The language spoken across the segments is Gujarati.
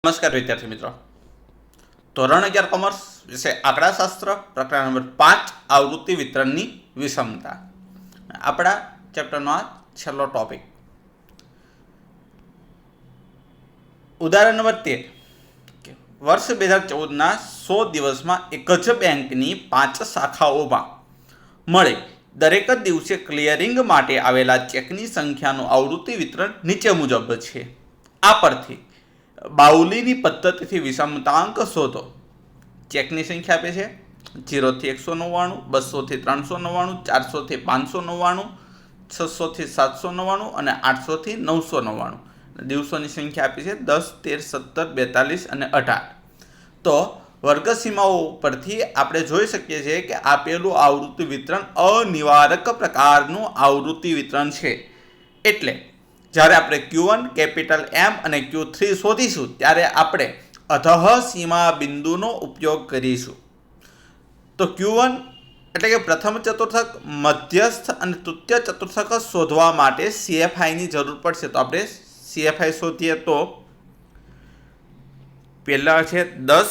નમસ્કાર વિદ્યાર્થી મિત્રો, ધોરણ 11 કોમર્સ વિષય આંકડાશાસ્ત્ર પ્રકરણ નંબર 5 આવૃત્તિ વિતરણની વિષમતા આપણા ચેપ્ટરનો આ છેલ્લો ટોપિક. ઉદાહરણ નંબર 13. વર્ષ 2014ના 100 દિવસમાં એક જ બેંકની 5 શાખાઓમાં મળે દરેક જ દિવસે ક્લિયરિંગ માટે આવેલા ચેકની સંખ્યાનું આવૃત્તિ વિતરણ નીચે મુજબ છે. આ પરથી બાઉલીની પદ્ધતિથી વિષમતાંક શોધો. ચેકની સંખ્યા આપે છે 0 થી 199, 200 થી 399, 400 થી 599, 600 થી 799 અને 800 થી 999. દિવસોની સંખ્યા આપી છે 10, 13, 17, 42 અને 18. તો વર્ગસીમાઓ પરથી આપણે જોઈ શકીએ છીએ કે આપેલું આવૃત્તિ વિતરણ અનિવારક પ્રકારનું આવૃત્તિ વિતરણ છે. એટલે જ્યારે આપણે Q1 કેપિટલ M અને Q3 શોધીશું ત્યારે આપણે અધઃ સીમા બિંદુનો ઉપયોગ કરીશું. તો Q1 એટલે કે પ્રથમ ચતુર્થક, મધ્યસ્થ અને તૃતીય ચતુર્થક શોધવા માટે CFIની જરૂર પડશે. તો આપણે CFI શોધીએ તો પહેલા છે 10,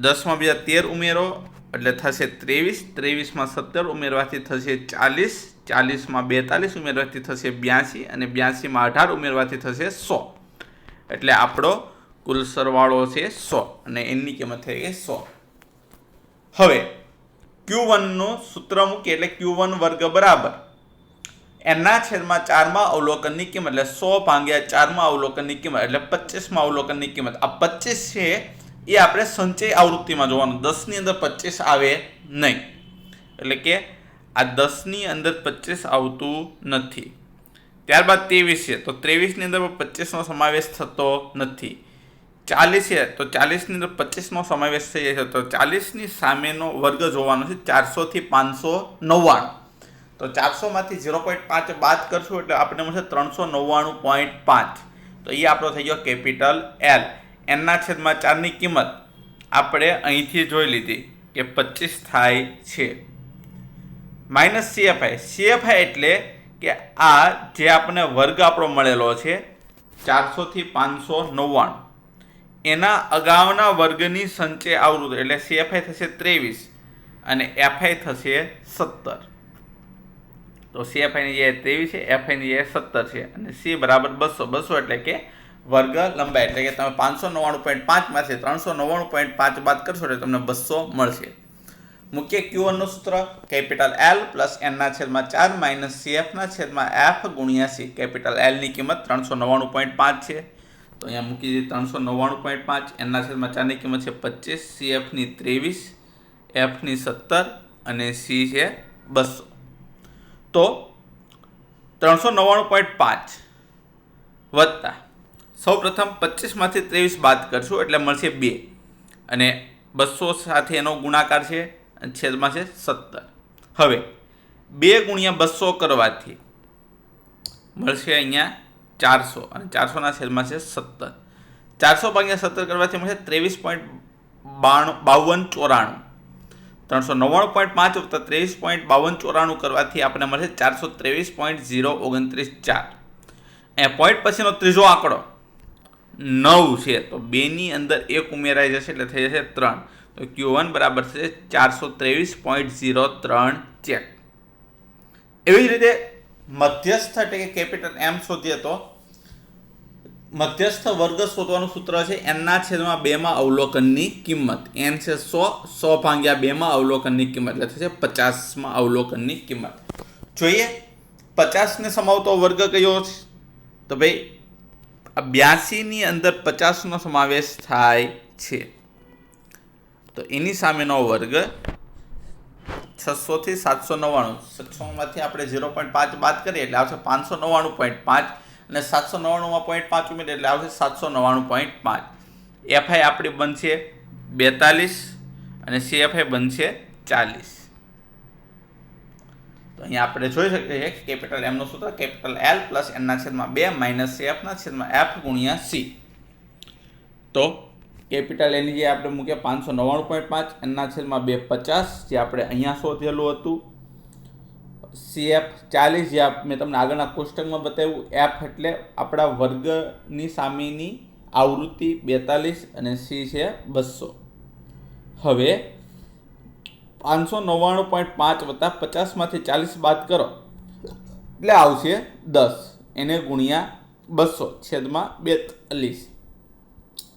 10માં બીજા 13 ઉમેરો એટલે થશે 23, 23માં 17 ઉમેરવાથી થશે 40, 40માં 42 ઉમેરવાથી થશે 82 અને 82માં 18 ઉમેરવાથી થશે 100. એટલે આપણો કુલ સરવાળો છે 100 અને એની કિંમત થઈ ગઈ 100. હવે Q1નું સૂત્ર મૂકીએ એટલે Q1 વર્ગ બરાબર એના છેદમાં 4માં અવલોકનની કિંમત એટલે 100 ભાગ્યા 4માં અવલોકનની કિંમત એટલે 25માં અવલોકનની કિંમત. આ 25 છે એ આપણે સંચય આવૃત્તિમાં જોવાનું. 10ની અંદર 25 આવે નહીં, એટલે કે આ 10ની અંદર 25 આવતું નથી. ત્યારબાદ 23 છે તો 23ની અંદર 25નો સમાવેશ થતો નથી. 40 છે તો 40ની અંદર 25નો સમાવેશ થઈ જાય છે. તો 40ની સામેનો વર્ગ જોવાનો છે 400 થી 599. તો 400માંથી 0.5 બાદ કરશું એટલે આપણે મળશે 399.5. તો એ આપણો થઈ ગયો કેપિટલ L. એના છેદમાં 4ની કિંમત આપણે અહીંથી જોઈ લીધી કે 25 થાય છે. Minus CFI. CFI એટલે કે આ જે આપણને વર્ગ આપણો મળેલો છે 400 થી 599 એના અગાઉના વર્ગની સંચય આવૃત્તિ એટલે CFI થશે 23 અને FI થશે 17. તો CFIની જગ્યાએ 23 છે, FIની જગ્યાએ 17 છે અને C બરાબર 200. 200 એટલે કે વર્ગ લંબાઈ એટલે કે તમે 599.5 માંથી 399.5 બાદ કરશો એટલે તમને 200 મળશે. મુખ્ય Q1 નું સૂત્ર કેપિટલ L પ્લસ Nના છેદમાં 4 માઇનસ CFના છેદમાં F ગુણ્યા C. કેપિટલ L ની કિંમત 399.5 છે તો અહીંયા મૂકી દીધી 399.5. Nના છેદમાં 4 ની કિંમત છે 25, CFની 23, Fની 17 અને C છે 200. તો 399.5 વત્તા સૌપ્રથમ 25માંથી 23 બાદ કરશું એટલે મળશે 2 અને 200 સાથે એનો ગુણાકાર છે છેદમાં છે 17. હવે 2 ગુણ્યા 200 કરવાથી મળશે અહીંયા 400 અને 400ના છેદમાં છે 17. 400 ભાગ્યા 17 કરવાથી મળશે 23.5294. 399.5 વત્તા 23.5294 કરવાથી આપણે મળશે 423.0994. એ પોઈન્ટ પછીનો ત્રીજો આંકડો 9 છે તો 2ની અંદર 1 ઉમેરાઈ જશે એટલે થઈ જશે 3. તો Q1 બરાબર છે 423.03 ચેક. એવી જ રીતે મધ્યસ્થ એટલે કે કેપિટલ M શોધીએ તો મધ્યસ્થ વર્ગ શોધવાનું સૂત્ર છે Nના છેદમાં 2માં અવલોકનની કિંમત. N છે 100, 100 ભાગ્યા 2માં અવલોકનની કિંમત એટલે થશે 50માં અવલોકનની કિંમત. જોઈએ 50ને સમાવતો વર્ગ કયો છે તો ભાઈ 82ની અંદર 50નો સમાવેશ થાય છે તો એની સામેનો વર્ગ 600 થી 799. 600માંથી આપણે 0.5 બાદ કરીએ એટલે આવશે 599.5 અને 799.5 ઉમેરીએ એટલે આવશે 799.5. FI આપણી બનશે 42 અને CFI બનશે 40. તો અહીંયા આપણે જોઈ શકીએ છીએ કે કેપિટલ M નું સૂત્ર કેપિટલ L પ્લસ Nના છેદમાં 2 માઇનસ CFના છેદમાં F ગુણ્યા C. તો કેપિટલ N જે આપણે મૂક્યા 599.5, Nના છેદમાં 2 50 જે આપણે અહીંયા શોધેલું હતું, CF 40 જે મેં તમને આગળના કોષ્ટકમાં બતાવ્યું, F એટલે આપણા વર્ગની સામેની આવૃત્તિ 42 અને સી છે 200. હવે 599.5 વત્તા 50માંથી 40 બાદ કરો એટલે આવશે 10, એને ગુણ્યા 200 છેદમાં 42.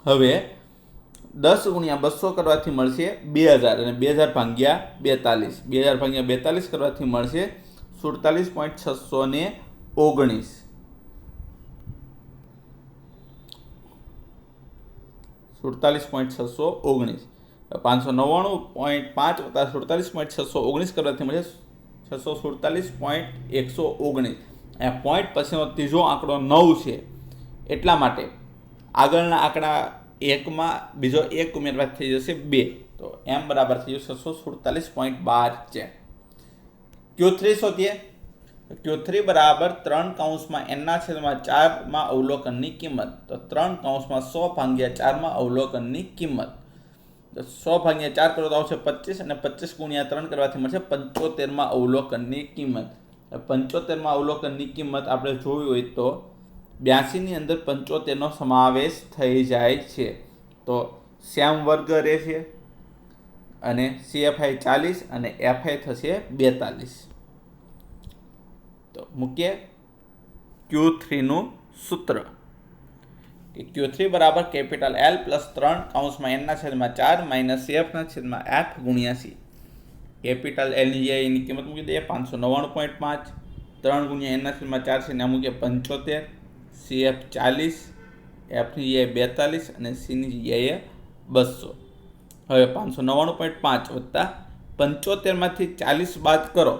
હવે 10 ગુણ્યા 200 કરવાથી મળશે 2000 અને 2000 ભાગ્યા 42, 2000 ભાગ્યા 42 કરવાથી મળશે 47.619. 47.619. 599.5 વત્તા 47.619 કરવાથી મળશે 647.119. અહીંયા પોઈન્ટ પછીનો ત્રીજો આંકડો 9 છે, એટલા માટે આગળના આંકડા 1માં બીજો 1 ઉમેરવાથી થઈ જશે 2, તો એમ બરાબર થઈ જશે 647.12 છે. Q3 શોધીએ. Q3 બરાબર 3/n/4 અવલોકનની કિંમત. તો 3/100/4 અવલોકનની કિંમત. તો 100/4 કરો તો આવશે 25 અને 25 ગુણ્યા 3 કરવાથી મળશે 75 અવલોકનની કિંમત. 75 અવલોકનની કિંમત આપણે જોવી હોય તો 82 ની અંદર 75 નો સમાવેશ થઈ જાય છે. તો શ્યામ વર્ગ રહેશે અને CFI 40 અને FI થશે 42. તો મૂકીએ Q3 નું સૂત્ર કે Q3 બરાબર capital L plus 3/n/4 minus CF/F ગુણ્યા C. કેપિટલ L ની એની કિંમત મૂકી દઈએ 599.5, 3 ગુણ્યા n/4 છે ને મૂકીએ 75, CF 40, F ની જગ્યાએ 42 અને C ની જગ્યાએ 200. હવે 599.5 વત્તા 75માંથી 40 બાદ કરો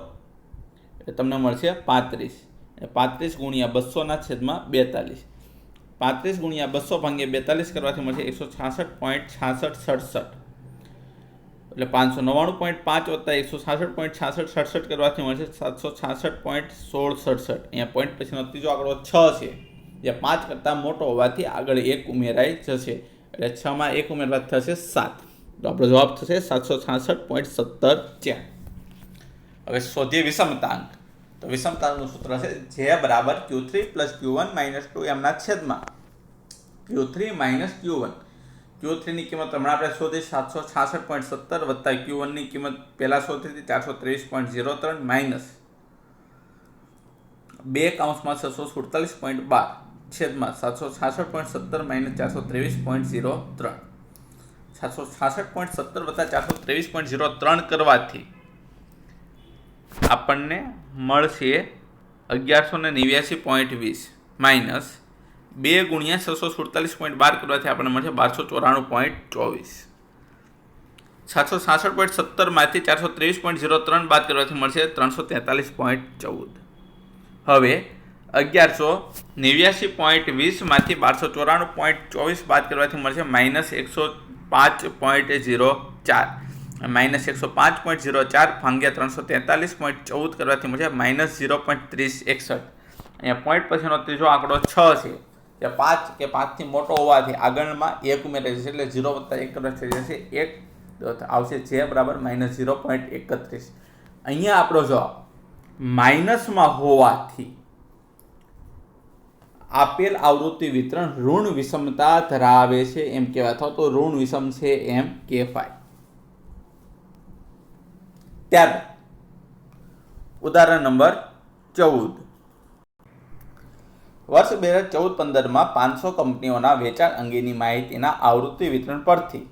એટલે તમને મળશે 35. 35 ગુણ્યા 200/42. 35 ગુણ્યા 200 ભાગ્યા 42 કરવાથી મળશે 166.6667. એટલે 599.5 વત્તા 166.6667 કરવાથી મળશે 766.1667. અહીંયા પોઈન્ટ પછીનો ત્રીજો આંકડો 6 છે, જે 5 કરતાં મોટો હોવાથી આગળ 1 ઉમેરાઈ જશે, એટલે 6માં 1 ઉમેરવા થશે 7. તો આપણો જવાબ થશે 766.17. હવે શોધીએ વિષમતાંક. તો વિષમતાંકનું સૂત્ર છે જે બરાબર Q3 plus Q1 minus 2m/. Q3 minus Q1. Q3 ની કિંમત હમણાં આપણે શોધી 766.17 વત્તા Q1 ની કિંમત પહેલા શોધી હતી 423.03 માઇનસ 2/647.12 છેદમાં 766.17 માઇનસ 423.03. 766.17 વત્તા 423.03 કરવાથી આપણને મળશે 1189.20 માઇનસ 2 ગુણ્યા 647.12 કરવાથી આપણને મળશે 1294.24. 766.17 માંથી 423.03 બાદ કરવાથી મળશે 343.14. હવે 1189.20 માંથી 1294.24 બાદ કરવાથી મળશે -105.04. માઇનસ 105.04 ભાગ્યા 343.14 કરવાથી મળશે -0.3061. અહીંયા પોઈન્ટ પછીનો ત્રીજો આંકડો 6 છે, જે 5 કે 5થી મોટો હોવાથી આગળમાં 1 ઉમેરાઈ જશે, એટલે 0 વત્તા 1 કરવા થઈ જશે 1, આવશે જે બરાબર -0.31. અહીંયા આપણો જવાબ માઇનસમાં હોવાથી આપેલ આવૃત્તિ વિતરણ ઋણ વિષમતા ધરાવે છે એમ કહેવાય, અથવા તો ઋણ વિષમ છે એમ કહેવાય. ત્યારબાદ ઉદાહરણ નંબર 14. વર્ષ 2014-15 500 કંપનીઓના વેચાણ અંગેની માહિતીના આવૃત્તિ વિતરણ પરથી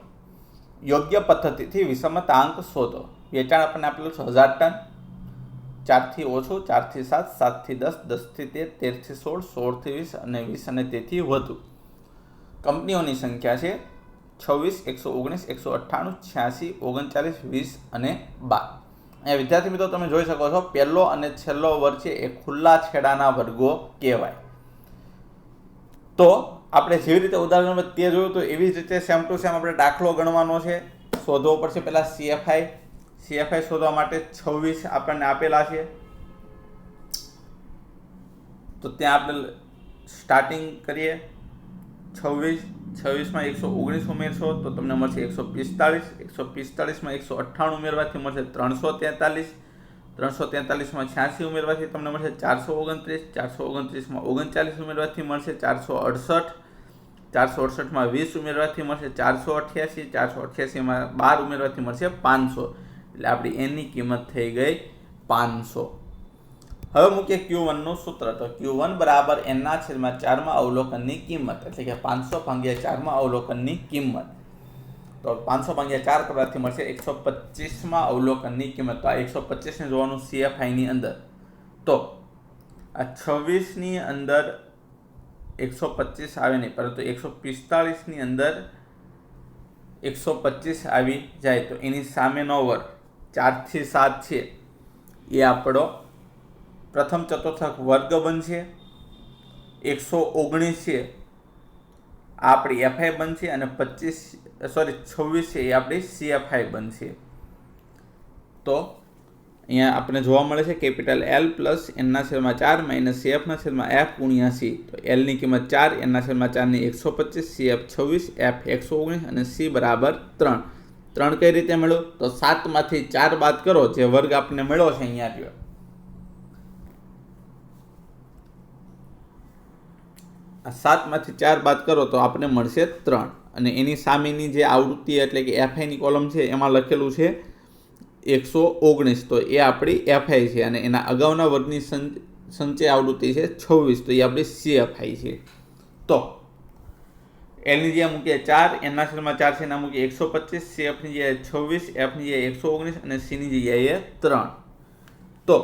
યોગ્ય પદ્ધતિથી વિષમતાંક શોધો. વેચાણ આપણને આપેલું છે 1000 ટન, 4 થી ઓછું, 4 થી 7, 7 થી 10, 10 થી 13, 13 થી 16, 16 થી 20 અને 20 અને તેથી વધુ. કંપનીઓની સંખ્યા છે 26, 119, 198, 86, 39, 20 અને 12. અહીંયા વિદ્યાર્થી મિત્રો તમે જોઈ શકો છો, પહેલો અને છેલ્લો વર્ગ છે એ ખુલ્લા છેડાના વર્ગો કહેવાય. તો આપણે જેવી રીતે ઉદાહરણ નંબર 13 જોયું તો એવી જ રીતે સેમ ટુ સેમ આપણે દાખલો ગણવાનો છે. શોધવો પડશે પહેલા CFI શોધવા માટે 26 આપણને આપેલા છે. તો ત્યાં આપણે સ્ટાર્ટિંગ કરીએ. 26માં 119 ઉમેરશો તો તમને મળશે 145. 145માં 198 ઉમેરવાથી મળશે 343. 343માં 86 ઉમેરવાથી તમને મળશે 429. 429માં 39 ઉમેરવાથી મળશે 468. 468 માં 20 ઉમેરવાથી મળશે 488, 488 માં 12 ઉમેરવાથી મળશે 500, એટલે આપણી એની કિંમત થઈ ગઈ 500. હવે મૂકીએ Q1 નું સૂત્ર. તો Q1 બરાબર n/4 માં અવલોકનની કિંમત, એટલે કે 500 ભાગ્યા 4 માં અવલોકનની કિંમત. તો 500 ભાગ્યા 4 કરવાથી મળશે 125 માં અવલોકનની કિંમત. તો આ 125 ને જોવાનું CFI ની અંદર. તો આ 26 ની અંદર 125 આવે નહીં, પરંતુ 145 ની અંદર 125 આવી જાય તો એની સામેનો વર્ગ 4 થી 7 છે એ આપણો પ્રથમ ચતુર્થક વર્ગ બનશે. 119 છે આ આપણી FI બનશે અને 26 છે એ આપણી CFI બનશે. તો અહીંયા આપણે જોવા મળે છે capital L plus n/4 minus CF/F ગુણ્યા C. તો L ની કિંમત 4, n/4 ની 125, CF 26, F 119 અને C બરાબર 3. 3 કઈ રીતે મળ્યો? તો 7 માંથી 4 બાદ કરો, જે વર્ગ આપણે મળ્યો છે અહીંયા રહ્યો. આ 7 માંથી 4 બાદ કરો તો આપણે મળશે 3, અને એની સામેની જે આવૃત્તિ એટલે કે FI ની કોલમ છે એમાં લખેલું છે 119. તો એ આપણી FI છે અને એના અગાઉના વર્ગની સંચય આવૃત્તિ છે 26. તો એ આપણી CFI છે. તો L ની જગ્યાએ મૂકીએ 4, n/4 છે એના મૂકીએ 125, CF ની જગ્યાએ 26, F ની જગ્યાએ 119 અને C ની જગ્યાએ 3. તો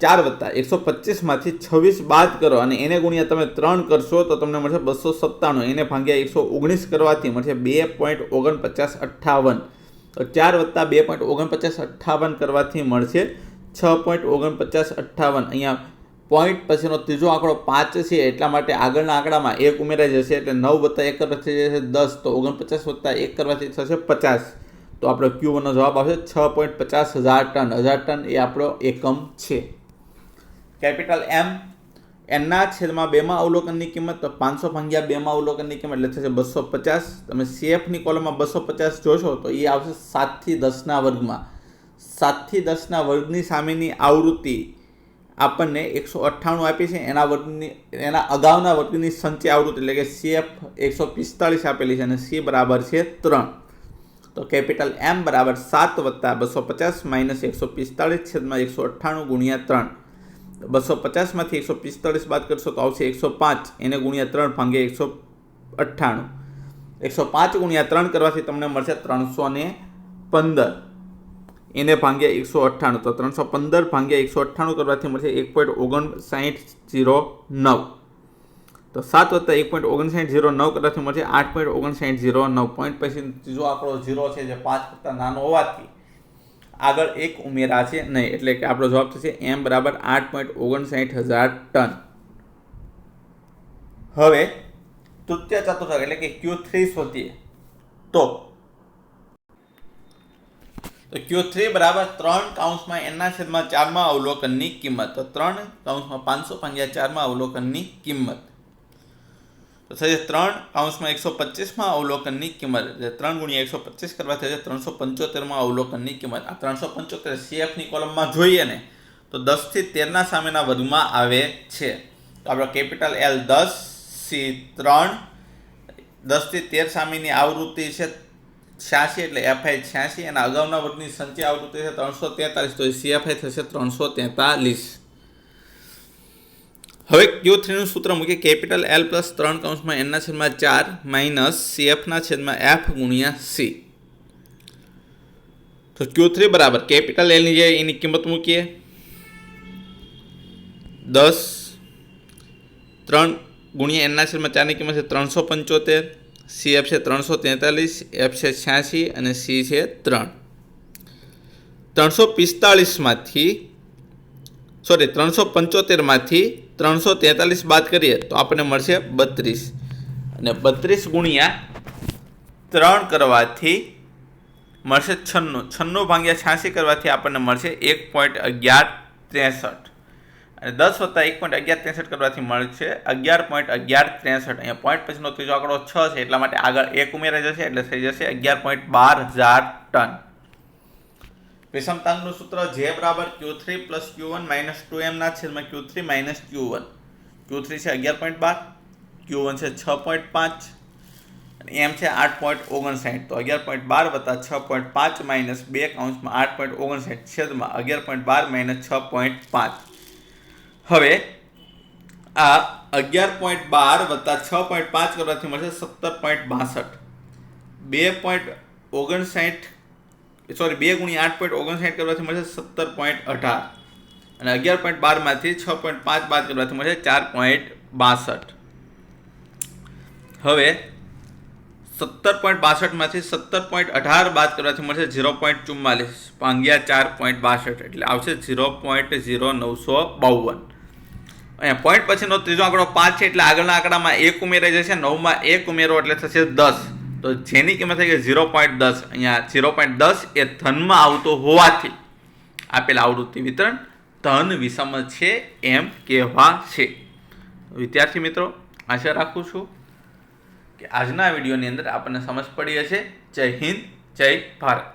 4 વત્તા 125 માંથી 26 બાદ કરો અને એને ગુણ્યા તમે 3 કરશો તો તમને મળશે 297. એને ભાગ્યા 119 કરવાથી મળશે 2.4958. તો 4 વત્તા 2.4958 કરવાથી મળશે 6.4958. અહીંયા પોઈન્ટ પછીનો ત્રીજો આંકડો 5 છે, એટલા માટે આગળના આંકડામાં 1 ઉમેરાઈ જશે, એટલે 9 વત્તા 1 કરવાથી જશે 10. તો 49 વત્તા 1 કરવાથી થશે 50. તો આપણો Q1 નો જવાબ આવશે 6.50,000 ટન. 1000 ટન એ આપણો એકમ છે. કેપિટલ M n/2 માં અવલોકનની કિંમત. તો 500 ભાગ્યા 2 માં અવલોકનની કિંમત એટલે થશે 250. તમે CF ની કોલમમાં 250 જોશો તો એ આવશે 7 થી 10 ના વર્ગમાં. 7 થી 10 ના વર્ગની સામેની આવૃત્તિ આપણને 198 આપી છે. એના અગાઉના વર્ગની સંચય આવૃત્તિ એટલે કે CF 145 આપેલી છે અને C બરાબર છે 3. તો કેપિટલ M બરાબર 7 વત્તા 250 માઇનસ 145 છેદમાં 198 ગુણ્યા 3. 250 માંથી 145 બાદ કરશો તો આવશે 105. એને ગુણ્યા 3 ભાગ્યા 198. 105 ગુણ્યા 3 કરવાથી તમને મળશે 315. એને ભાગ્યા 198. તો 315 ભાગ્યા 198 કરવાથી મળશે 1.5909. તો 7 વત્તા 1.5909 કરવાથી મળશે 8.5909. પોઈન્ટ પછી ત્રીજો આંકડો 0 છે, જે 5 કરતા નાનો હોવાથી આગળ 1 ઉમેરા છે નહીં, એટલે કે આપણો જવાબ થશે M બરાબર 8.59,000 ટન. હવે તૃતીય ચતુર્થક એટલે કે Q3 શોધીએ. તો Q3 બરાબર 3 n/4 માં અવલોકનની કિંમત. તો 3 500 ભાગ્યા 4 માં અવલોકનની કિંમત તો થશે 3 125 માં અવલોકનની કિંમત. એટલે 3 ગુણ્યા 125 કરવા થશે 375 માં અવલોકનની કિંમત. આ 375 CF ની કોલમમાં જોઈએ ને તો 10 થી 13 ના સામેના વર્ગમાં આવે છે. તો આપણો કેપિટલ L 10, C 3, 10 થી 13 સામેની આવૃત્તિ છે 86, એટલે FI 86. એના અગાઉના વર્ગની સંચય આવૃત્તિ છે 343. તો CFI થશે 343. હવે Q3 નું સૂત્ર મૂકીએ capital L plus 3 n/4 minus CF/F ગુણ્યા C. તો Q3 બરાબર કેપિટલ L ની જગ્યાએ એની કિંમત મૂકીએ 10, 3 ગુણ્યા n/4 ની કિંમત છે 375, CF છે 343, F છે 86 અને C છે 3. 375 માંથી 343 બાદ કરીએ તો આપણને મળશે 32, અને 32 ગુણ્યા 3 કરવાથી મળશે 96 ભાગ્યા 86 કરવાથી આપણને મળશે 1.1163, અને 10 વત્તા 1.1163 કરવાથી મળશે 11.1163. અહીંયા પોઈન્ટ પછીનો ત્રીજો આંકડો 6 છે, એટલા માટે આગળ 1 ઉમેરાઈ જશે, એટલે થઈ જશે 11.12000 ટન. વિષમતાંકનું સૂત્ર J બરાબર Q3 plus Q1 minus 2m/Q3 minus Q1. Q3 છે 11.12, Q1 છે 6.5, એમ છે 8.59 તો 11.12 વત્તા 6.5 માઇનસ 2 કૌંસમાં 8.59 છેદમાં 11.12 - 6.5. હવે આ 11.12 વત્તા 6.5 કરવાથી મળશે 17.62. 2 ગુણ્યા 8.59 કરવાથી મળશે 17.18 અને 11.12 માંથી 6.5 બાદ કરવાથી મળશે 4.62. હવે 17.62 માંથી 17.18 બાદ કરવાથી મળશે 0.44. 4.62 એટલે આવશે 0.0952. અહીંયા પોઈન્ટ પછીનો ત્રીજો આંકડો 5 છે એટલે આગળના આંકડામાં 1 ઉમેરાઈ જશે. 9માં 1 ઉમેરો એટલે થશે 10. તો જેની કિંમત થઈ ગઈ 0.10. અહીંયા 0.10 એ ધનમાં આવતો હોવાથી આપેલ આવૃત્તિ વિતરણ ધન વિષમ છે એમ કહેવાશે. વિદ્યાર્થી મિત્રો, આશા રાખું છું કે આજના વિડીયોની અંદર આપણને સમજ પડી હશે. જય હિન્દ, જય ભારત.